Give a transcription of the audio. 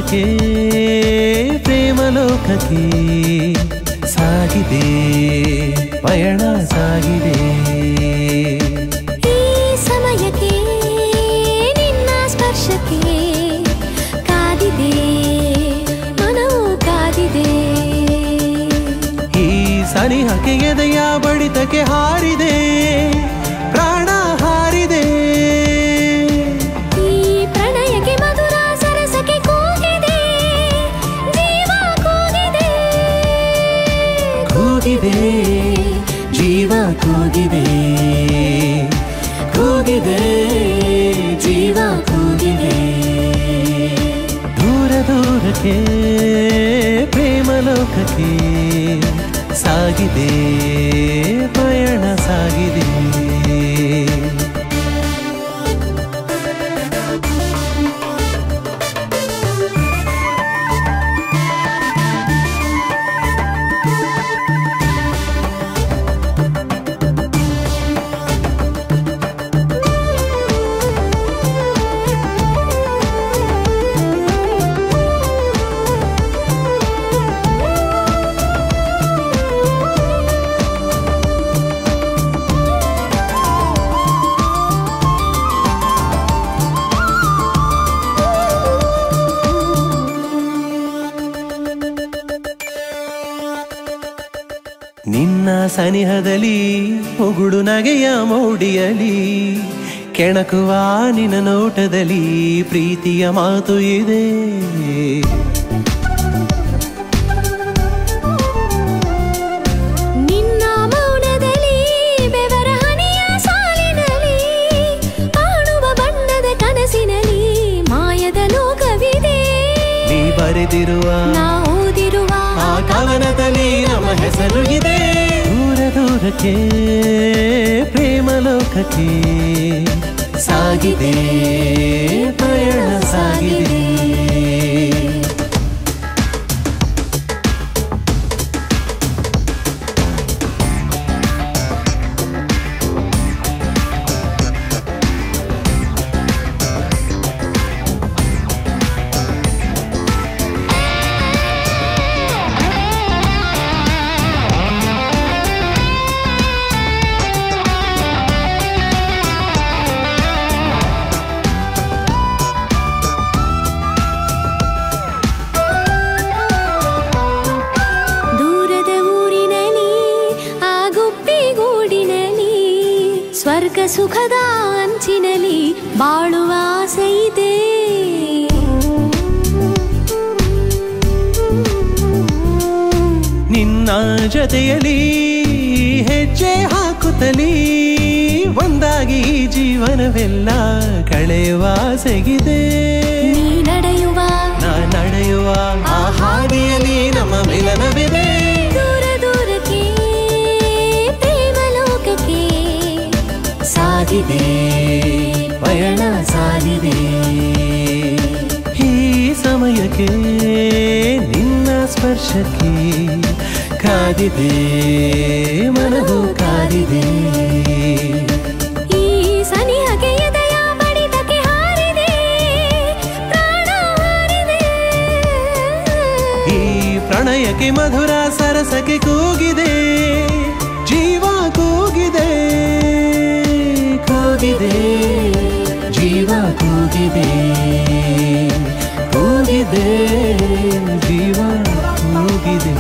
ಸಮಯಕ್ಕೆ ಪ್ರೇಮ ಲೋಕಕ್ಕೆ ಸಾಗಿದೆ ಪಯಣ ಸಾಗಿದೆ ಈ ಸಮಯಕ್ಕೆ ನಿನ್ನ ಸ್ಪರ್ಶಕ್ಕೆ ಕಾದಿದೆ ಮನವು ಕಾದಿದೆ ಈ ಸನಿಹಕ್ಕೆ ಎದೆಯ ಬಡಿತಕ್ಕೆ ಹಾರಿದೆ ಪ್ರಾಣ ಹಾರಿದೆ ಈ ಪ್ರಣಯಕ್ಕೆ ಮಧುರ ಸರಸಕ್ಕೆ ಕೂಗಿದೆ ಜೀವ ಕೂಗಿದೆ ಕೂಗಿದೆ ಜೀವ ಕೂಗಿದೆ ಕೂಗಿದೆ ಜೀವ ಕೂಗಿದೆ ದೂರ ದೂರಕ್ಕೆ ಪ್ರೇಮ ಲೋಕಕ್ಕೆ ಸಾಗಿದೆ ಪಯಣ ಸಾಗಿದೆ ನಿನ್ನ ಸನಿಹದಲ್ಲಿ ಮುಗುಳು ನಗೆಯ ಮೋಡಿಯಲಿ ಕೆಣಕುವ ನಿನ್ನ ನೋಟದಲ್ಲಿ ಪ್ರೀತಿಯ ಮಾತು ಇದೆ ನಿನ್ನ ಮೌನದಲ್ಲಿ ಬೆವರ ಹನಿಯ ಸಾಲಿನಲ್ಲಿ ಕಾಣುವ ಬಣ್ಣದ ಕನಸಿನಲ್ಲಿ ಮಾಯದ ಲೋಕವಿದೆ ನೀ ಬರೆದಿರುವ ನಾ ಓದಿರುವ ಆ ಕವನದಲ್ಲಿ ನಮ್ಮ ಹೆಸರು ಇದೆ ದೂರ ದೂರಕ್ಕೆ ಪ್ರೇಮ ಲೋಕಕ್ಕೆ ಸಾಗಿದೆ ಪಯಣ ಸಾಗಿದೆ ಸ್ವರ್ಗ ಸುಖದ ಅಂಚಿನಲ್ಲಿ ಬಾಳುವ ಆಸೆ ಇದೆ ನಿನ್ನ ಜೊತೆಯಲ್ಲಿ ಹೆಜ್ಜೆ ಹಾಕುತ್ತಲೀ ಒಂದಾಗಿ ಜೀವನವೆಲ್ಲ ಕಳೆಯುವ ಆಸೆಗಿದೆ ನೀ ನಡೆಯುವ ನಾ ನಡೆಯುವ ಆ ಹಾದಿಯಲ್ಲಿ ನಮ್ಮ ಮಿಲನವಿದೆ ದೂರ ದೂರಕ್ಕೆ ಪ್ರೇಮ ಲೋಕಕ್ಕೆ ಸಾಗಿದೆ ಪಯಣ ಸಾಗಿದೆ ಈ ಸಮಯಕ್ಕೆ ನಿನ್ನ ಸ್ಪರ್ಶಕ್ಕೆ ಕಾದಿದೆ ಮನವು ಕಾದಿದೆ ಈ ಸನಿಹಕ್ಕೆ ಎದೆಯ ಬಡಿತಕ್ಕೆ ಹಾರಿದೆ ಪ್ರಾಣ ಹಾರಿದೆ ಈ ಪ್ರಣಯಕ್ಕೆ ಮಧುರ ಸರಸಕ್ಕೆ ಕೂಗಿದೆ ಜೀವ ಕೂಗಿದೆ ಕೂಗಿದೆ ಜೀವ ಕೂಗಿದೆ ಕೂಗಿದೆ ಜೀವ ಕೂಗಿದೆ